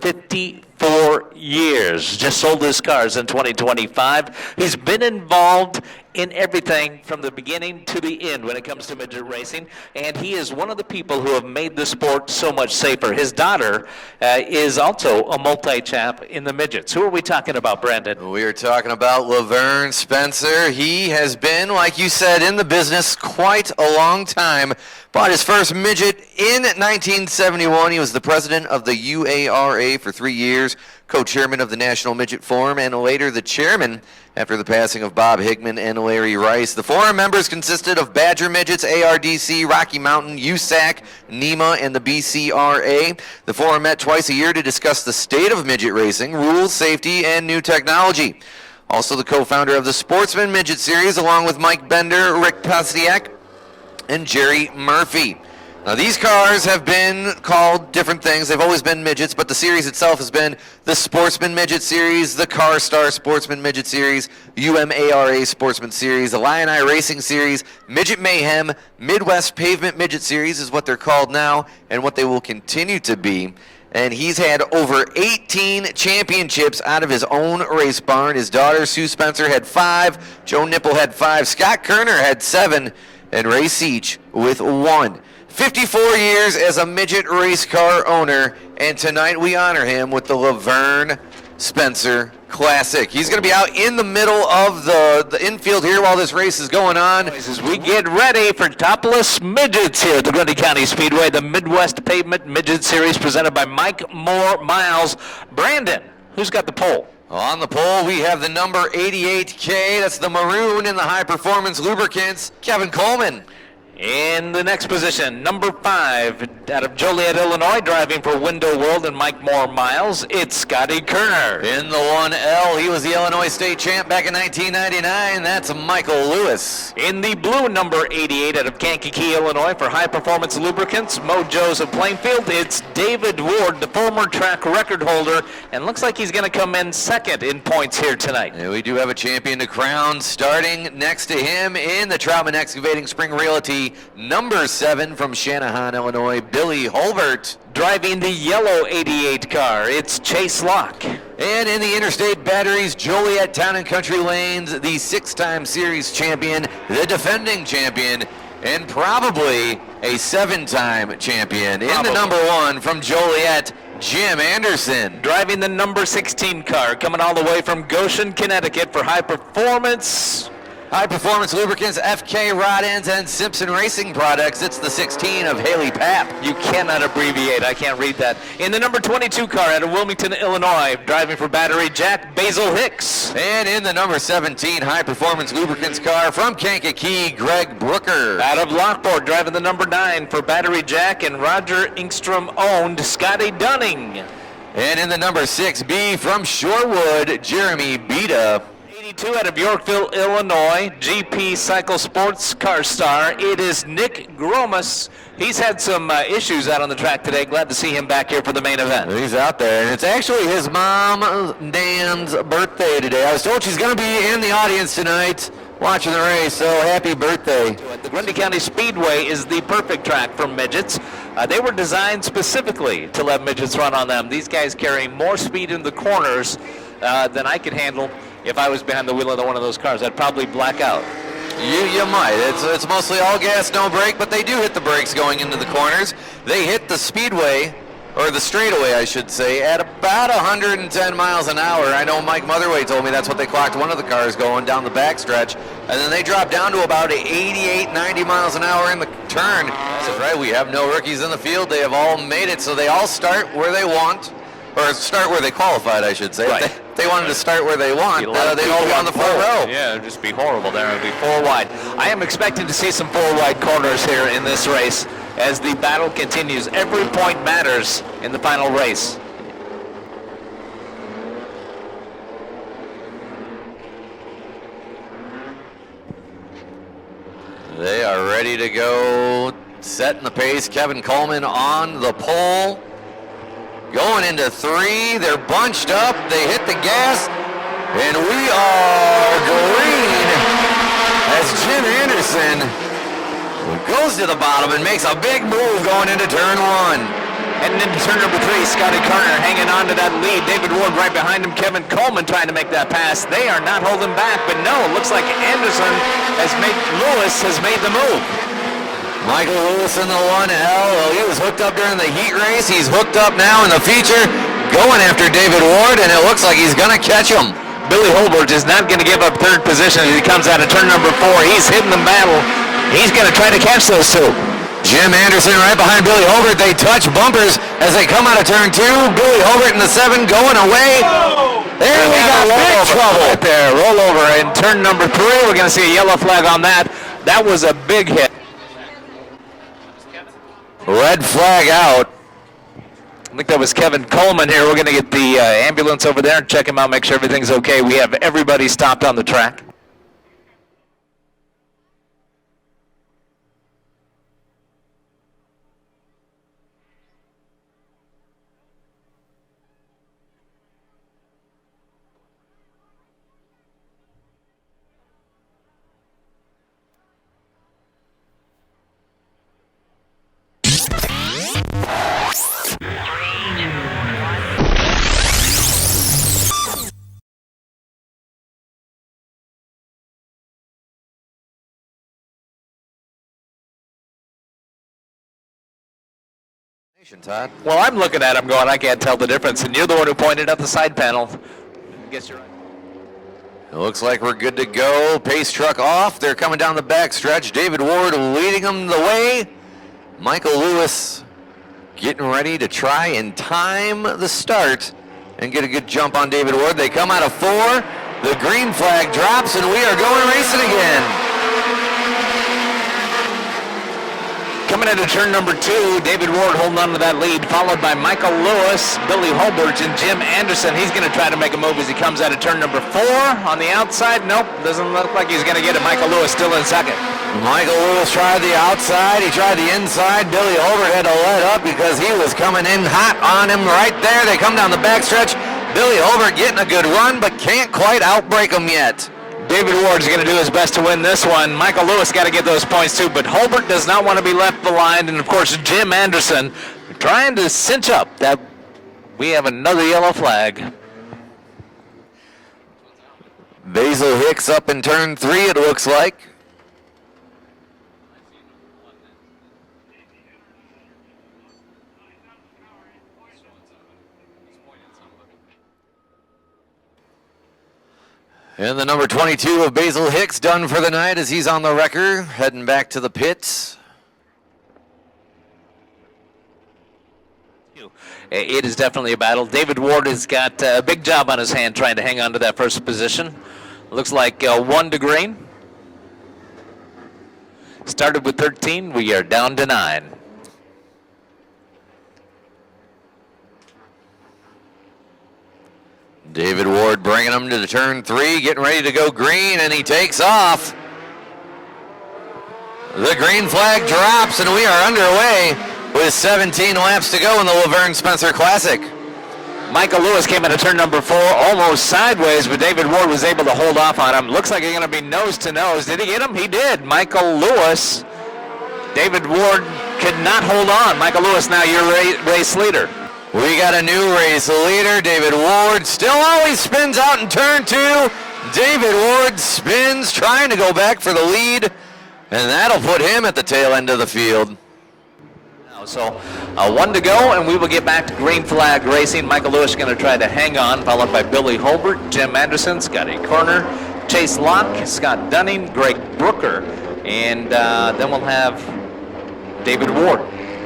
54 years. Just sold his cars in 2025. He's been involved in everything from the beginning to the end when it comes to midget racing, and he is one of the people who have made the sport so much safer. His daughter is also a multi-champ in the midgets. Who are we talking about, Brandon? We are talking about LaVerne Spencer. He has been, like you said, in the business quite a long time. Bought his first midget in 1971. He was the president of the UARA for 3 years, co-chairman of the National Midget Forum, and later the chairman after the passing of Bob Hickman and Larry Rice. The forum members consisted of Badger Midgets, ARDC, Rocky Mountain, USAC, NEMA, and the BCRA. The forum met twice a year to discuss the state of midget racing, rules, safety, and new technology. Also the co-founder of the Sportsman Midget Series, along with Mike Bender, Rick Pasiak, and Jerry Murphy. Now, these cars have been called different things. They've always been midgets, but the series itself has been the Sportsman Midget Series, the Car Star Sportsman Midget Series, UMARA Sportsman Series, the Lion Eye Racing Series, Midget Mayhem, Midwest Pavement Midget Series is what they're called now and what they will continue to be. And he's had over 18 championships out of his own race barn. His daughter, Sue Spencer, had 5. Joe Nipple had 5. Scott Kerner had 7. And Ray Seach with 1. 54 years as a midget race car owner, and tonight we honor him with the LaVerne Spencer Classic. He's going to be out in the middle of the infield here while this race is going on. As we get ready for topless midgets here at the Grundy County Speedway, the Midwest Pavement Midget Series presented by Mike Moore Miles. Brandon, who's got the pole? On the pole, we have the number 88K. That's the maroon in the high-performance lubricants, Kevin Coleman. In the next position, number 5, out of Joliet, Illinois, driving for Window World and Mike Moore Miles, it's Scotty Kerner. In the 1L, he was the Illinois State Champ back in 1999. That's Michael Lewis. In the blue, number 88, out of Kankakee, Illinois, for High Performance Lubricants, Mojo's of Plainfield, it's David Ward, the former track record holder, and looks like he's going to come in second in points here tonight. And we do have a champion to crown. Starting next to him in the Troutman Excavating Spring Realty, number 7 from Shanahan, Illinois, Billy Holbert. Driving the yellow 88 car, it's Chase Locke. And in the Interstate Batteries Joliet Town and Country Lanes, the 6-time series champion, the defending champion, and probably a 7-time champion. In the number 1 from Joliet, Jim Anderson. Driving the number 16 car, coming all the way from Goshen, Connecticut for High Performance Lubricants, FK Rod Ends, and Simpson Racing Products. It's the 16 of Haley Papp. You cannot abbreviate. I can't read that. In the number 22 car out of Wilmington, Illinois, driving for Battery Jack, Basil Hicks. And in the number 17 High Performance Lubricants car from Kankakee, Greg Brooker. Out of Lockport, driving the number 9 for Battery Jack and Roger Ingstrom-owned Scotty Dunning. And in the number 6B from Shorewood, Jeremy Beta. 82 out of Yorkville, Illinois, GP Cycle Sports Car Star. It is Nick Gromas. He's had some issues out on the track today. Glad to see him back here for the main event. He's out there, and it's actually his mom, Dan's birthday today. I was told she's going to be in the audience tonight watching the race, so happy birthday. The Grundy County Speedway is the perfect track for midgets. They were designed specifically to let midgets run on them. These guys carry more speed in the corners than I could handle. If I was behind the wheel of one of those cars, I'd probably black out. You might. It's mostly all gas, no brake, but they do hit the brakes going into the corners. They hit the speedway, or the straightaway, I should say, at about 110 miles an hour. I know Mike Motherway told me that's what they clocked one of the cars going down the backstretch. And then they dropped down to about 88, 90 miles an hour in the turn. That's right, we have no rookies in the field. They have all made it, so they all start where they want. Or start where they qualified, I should say. Right. If they wanted to start where they want, they'd all be on the front row. Yeah, it'd just be horrible there. It'd be 4 wide. I am expecting to see some 4 wide corners here in this race as the battle continues. Every point matters in the final race. They are ready to go, setting the pace. Kevin Coleman on the pole. Going into 3, they're bunched up, they hit the gas, and we are green as Jim Anderson goes to the bottom and makes a big move going into turn 1. Heading into turn number 3, Scotty Carter hanging on to that lead. David Ward right behind him. Kevin Coleman trying to make that pass. They are not holding back, but no, it looks like Lewis has made the move. Michael Lewis in the 1L. Well, he was hooked up during the heat race. He's hooked up now in the feature, going after David Ward, and it looks like he's going to catch him. Billy Holbert is not going to give up third position as he comes out of turn number 4. He's hitting the battle. He's going to try to catch those two. Jim Anderson right behind Billy Holbert. They touch bumpers as they come out of turn 2. Billy Holbert in the 7 going away. There we got big trouble. Right there, roll over in turn number 3. We're going to see a yellow flag on that. That was a big hit. Red flag out. I think that was Kevin Coleman here. We're going to get the ambulance over there and check him out, make sure everything's okay. We have everybody stopped on the track. Todd. Well, I'm looking at him going, I can't tell the difference, and you're the one who pointed out the side panel. I guess you're right. It looks like we're good to go. Pace truck off. They're coming down the back stretch. David Ward leading them the way. Michael Lewis getting ready to try and time the start and get a good jump on David Ward. They come out of 4. The green flag drops, and we are going racing again. Coming into turn number 2, David Ward holding on to that lead, followed by Michael Lewis, Billy Holbert, and Jim Anderson. He's going to try to make a move as he comes out of turn number 4. On the outside, nope, doesn't look like he's going to get it. Michael Lewis still in second. Michael Lewis tried the outside. He tried the inside. Billy Holbert had to let up because he was coming in hot on him right there. They come down the backstretch. Billy Holbert getting a good run, but can't quite outbreak him yet. David Ward's going to do his best to win this one. Michael Lewis got to get those points too, but Holbert does not want to be left behind. And of course, Jim Anderson trying to cinch up that we have another yellow flag. Basil Hicks up in turn 3, it looks like. And the number 22 of Basil Hicks done for the night as he's on the wrecker, heading back to the pits. It is definitely a battle. David Ward has got a big job on his hand trying to hang on to that first position. Looks like 1 to green. Started with 13. We are down to 9. David Ward bringing him to the turn 3, getting ready to go green, and he takes off. The green flag drops, and we are underway with 17 laps to go in the LaVerne Spencer Classic. Michael Lewis came into turn number 4 almost sideways, but David Ward was able to hold off on him. Looks like he's going to be nose to nose. Did he get him? He did. Michael Lewis. David Ward could not hold on. Michael Lewis now your race leader. We got a new race leader. David Ward still always spins out in turn 2. David Ward spins, trying to go back for the lead, and that'll put him at the tail end of the field. So 1 to go, and we will get back to green flag racing. Michael Lewis going to try to hang on, followed by Billy Holbert, Jim Anderson, Scotty Corner, Chase Locke, Scott Dunning, Greg Brooker, and then we'll have David Ward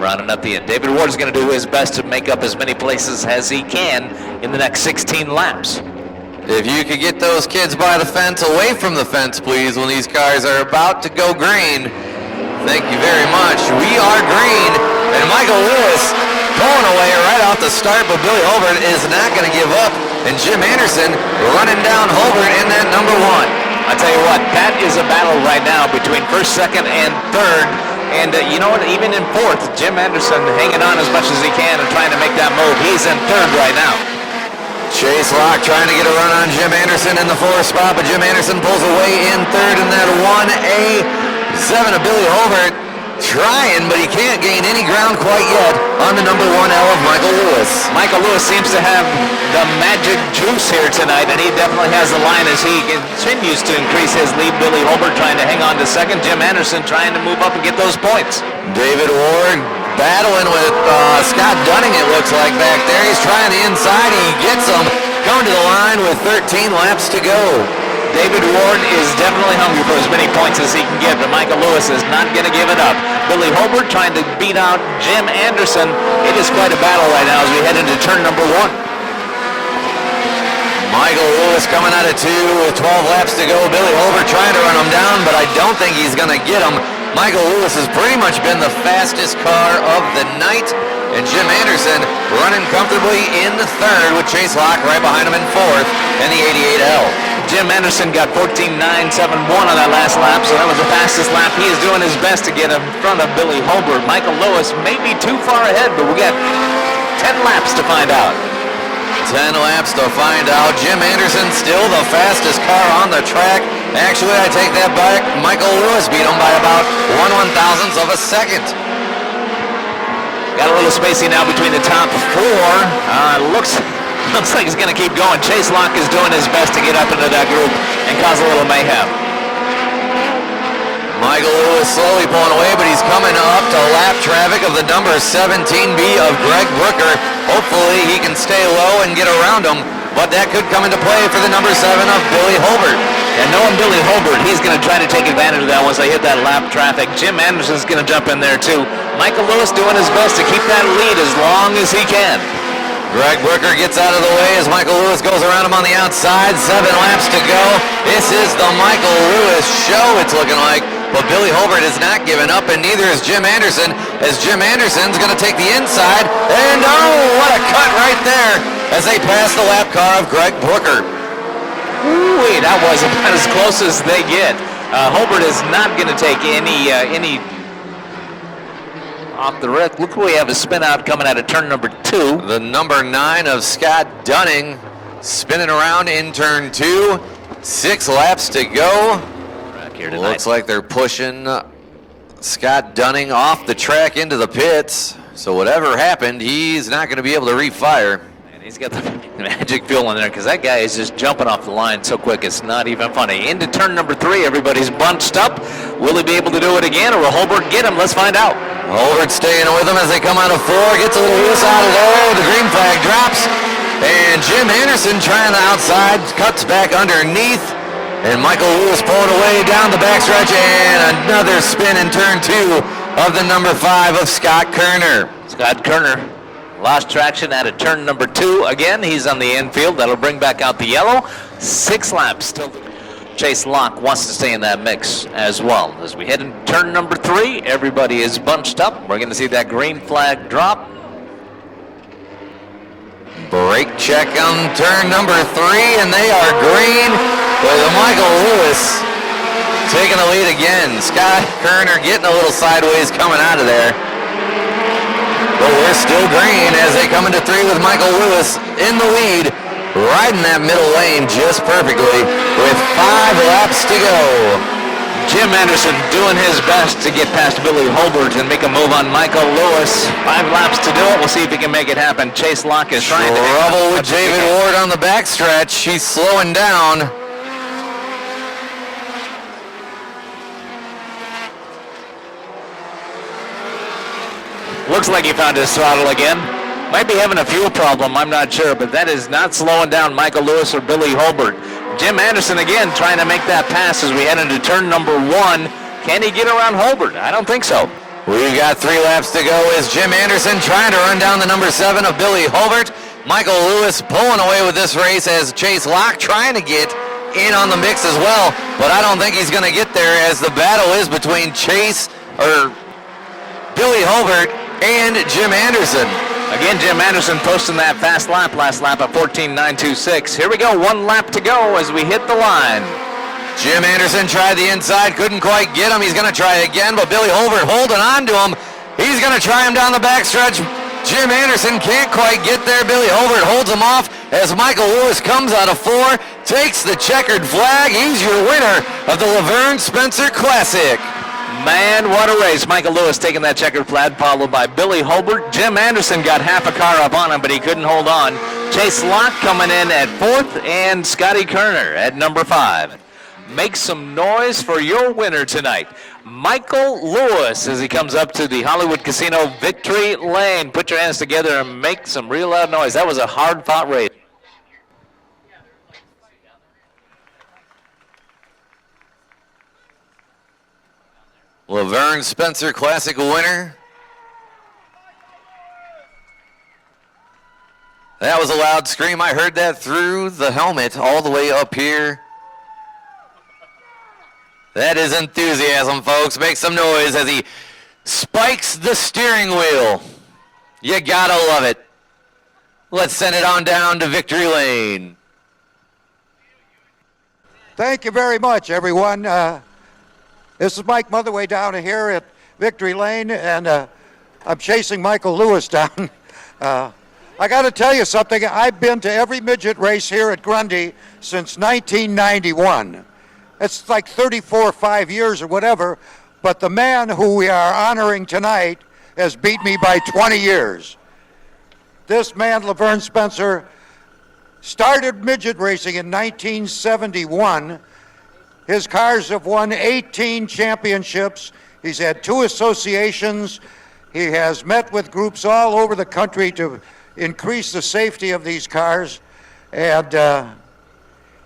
rounding up the end. David Ward is going to do his best to make up as many places as he can in the next 16 laps. If you could get those kids by the fence, away from the fence, please, when these cars are about to go green. Thank you very much. We are green, and Michael Lewis pulling away right off the start, but Billy Holbert is not going to give up, and Jim Anderson running down Holbert in that number 1. I tell you what, that is a battle right now between first, second, and third. And you know what, even in 4th, Jim Anderson hanging on as much as he can and trying to make that move. He's in 3rd right now. Chase Locke trying to get a run on Jim Anderson in the 4th spot, but Jim Anderson pulls away in 3rd in that 1A. 7 of Billy Holbert trying, but he can't gain any ground quite yet on the number 1L of Michael Lewis. Michael Lewis seems to have the magic juice here tonight, and he definitely has the line as he continues to increase his lead. Billy Holbert trying to hang on to second. Jim Anderson trying to move up and get those points. David Ward battling with Scott Dunning, it looks like, back there. He's trying the inside. He gets him. Coming to the line with 13 laps to go. David Ward is definitely hungry for as many points as he can get, but Michael Lewis is not going to give it up. Billy Holbert trying to beat out Jim Anderson. It is quite a battle right now as we head into turn number 1. Michael Lewis coming out of 2 with 12 laps to go. Billy Holbert trying to run him down, but I don't think he's going to get him. Michael Lewis has pretty much been the fastest car of the night, and Jim Anderson running comfortably in the third with Chase Locke right behind him in fourth in the 88L. Jim Anderson got 14.971 on that last lap, so that was the fastest lap. He is doing his best to get in front of Billy Holbert. Michael Lewis may be too far ahead, but we got 10 laps to find out. 10 laps to find out. Jim Anderson still the fastest car on the track. Actually, I take that back. Michael Lewis beat him by about 1/1000th of a second. Got a little spacing now between the top 4. Looks like he's going to keep going. Chase Locke is doing his best to get up into that group and cause a little mayhem. Michael Lewis slowly pulling away, but he's coming up to lap traffic of the number 17B of Greg Brooker. Hopefully he can stay low and get around him, but that could come into play for the number 7 of Billy Holbert. And knowing Billy Holbert, he's going to try to take advantage of that once they hit that lap traffic. Jim Anderson's going to jump in there too. Michael Lewis doing his best to keep that lead as long as he can. Greg Brooker gets out of the way as Michael Lewis goes around him on the outside. 7 laps to go. This is the Michael Lewis show, it's looking like. But Billy Holbert has not given up, and neither is Jim Anderson, as Jim Anderson's going to take the inside. And oh, what a cut right there as they pass the lap car of Greg Brooker. Ooh, that was about as close as they get. Holbert is not going to take any off the wreck. Look, we have a spin out coming out of turn number 2. The number 9 of Scott Dunning spinning around in turn 2. 6 laps to go. Here tonight. Looks like they're pushing Scott Dunning off the track into the pits. So whatever happened, he's not going to be able to refire. And he's got the magic fuel in there because that guy is just jumping off the line so quick it's not even funny. Into turn number 3, everybody's bunched up. Will he be able to do it again, or will Holbert get him? Let's find out. Holbert staying with him as they come out of 4. Gets a little loose out of there. The green flag drops. And Jim Anderson trying the outside, cuts back underneath. And Michael Lewis pulling away down the backstretch, and another spin in turn 2 of the number 5 of Scott Kerner. Scott Kerner lost traction out of turn number 2. Again, he's on the infield. That'll bring back out the yellow. 6 laps still. Chase Locke wants to stay in that mix as well. As we head into turn number 3, everybody is bunched up. We're going to see that green flag drop. Brake check on turn number 3, and they are green with Michael Lewis taking the lead again. Scott Kerner getting a little sideways coming out of there. But we're still green as they come into 3 with Michael Lewis in the lead, riding that middle lane just perfectly with 5 laps to go. Jim Anderson doing his best to get past Billy Holbert and make a move on Michael Lewis. 5 laps to do it. We'll see if he can make it happen. Chase Locke is trying to... Trouble with David Ward on the backstretch. He's slowing down. Looks like he found his throttle again. Might be having a fuel problem, I'm not sure, but that is not slowing down Michael Lewis or Billy Holbert. Jim Anderson again trying to make that pass as we head into turn number 1. Can he get around Holbert? I don't think so. We've got 3 laps to go as Jim Anderson trying to run down the number 7 of Billy Holbert. Michael Lewis pulling away with this race as Chase Locke trying to get in on the mix as well, but I don't think he's going to get there as the battle is between Billy Holbert and Jim Anderson. Again, Jim Anderson posting that fast lap last lap at 14.926. Here we go, 1 lap to go as we hit the line. Jim Anderson tried the inside, couldn't quite get him. He's going to try again, but Billy Holbert holding on to him. He's going to try him down the backstretch. Jim Anderson can't quite get there. Billy Holbert holds him off as Michael Lewis comes out of 4, takes the checkered flag. He's your winner of the LaVerne Spencer Classic. Man, what a race. Michael Lewis taking that checkered flag, followed by Billy Holbert. Jim Anderson got half a car up on him, but he couldn't hold on. Chase Locke coming in at 4th, and Scotty Kerner at number 5. Make some noise for your winner tonight, Michael Lewis, as he comes up to the Hollywood Casino Victory Lane. Put your hands together and make some real loud noise. That was a hard-fought race. LaVerne Spencer Classic winner. That was a loud scream. I heard that through the helmet all the way up here. That is enthusiasm, folks. Make some noise as he spikes the steering wheel. You gotta love it. Let's send it on down to Victory Lane. Thank you very much, everyone. This is Mike Motherway down here at Victory Lane, and I'm chasing Michael Lewis down. I got to tell you something. I've been to every midget race here at Grundy since 1991. It's like 34 or 5 years or whatever, but the man who we are honoring tonight has beat me by 20 years. This man, LaVerne Spencer, started midget racing in 1971. His cars have won 18 championships. He's had 2 associations. He has met with groups all over the country to increase the safety of these cars. And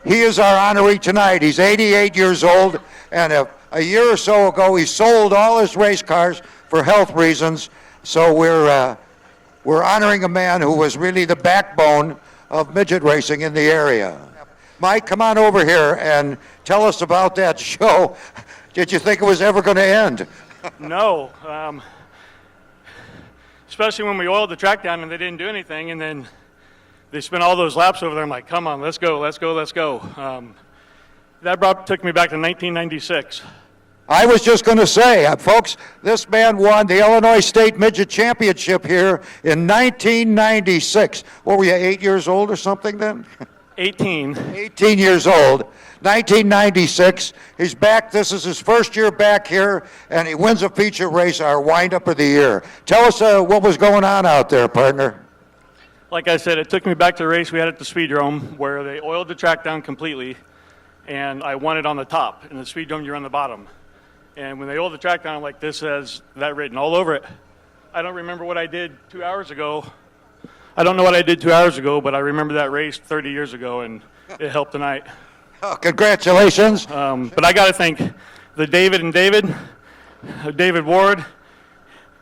he is our honoree tonight. He's 88 years old, and a year or so ago he sold all his race cars for health reasons. So we're honoring a man who was really the backbone of midget racing in the area. Mike, come on over here and tell us about that show. Did you think it was ever going to end? No. Especially when we oiled the track down and they didn't do anything, and then they spent all those laps over there. I'm like, come on, let's go, let's go, let's go. That took me back to 1996. I was just going to say, folks, this man won the Illinois State Midget Championship here in 1996. What were you, 8 years old or something then? 18. 18 years old, 1996. He's back. This is his first year back here, and he wins a feature race, our wind-up of the year. Tell us what was going on out there, partner. Like I said, it took me back to the race we had at the Speedrome where they oiled the track down completely, and I won it on the top. In the Speedrome, you're on the bottom. And when they oiled the track down, like this says that written all over it. I don't remember what I did 2 hours ago. I don't know what I did 2 hours ago, but I remember that race 30 years ago, and it helped tonight. Oh, congratulations. But I got to thank the David and David Ward.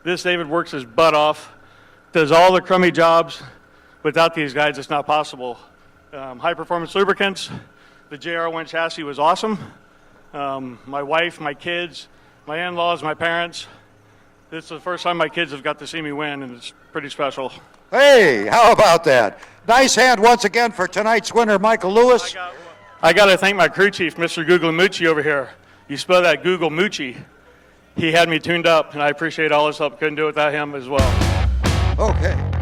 This David works his butt off, does all the crummy jobs. Without these guys, it's not possible. High Performance Lubricants, the JR1 chassis was awesome. My wife, my kids, my in-laws, my parents. This is the first time my kids have got to see me win, and it's pretty special. Hey, how about that? Nice hand once again for tonight's winner, Michael Lewis. I got to thank my crew chief, Mr. Googlemucci over here. You spell that Googlemucci. He had me tuned up, and I appreciate all his help. Couldn't do it without him as well. Okay.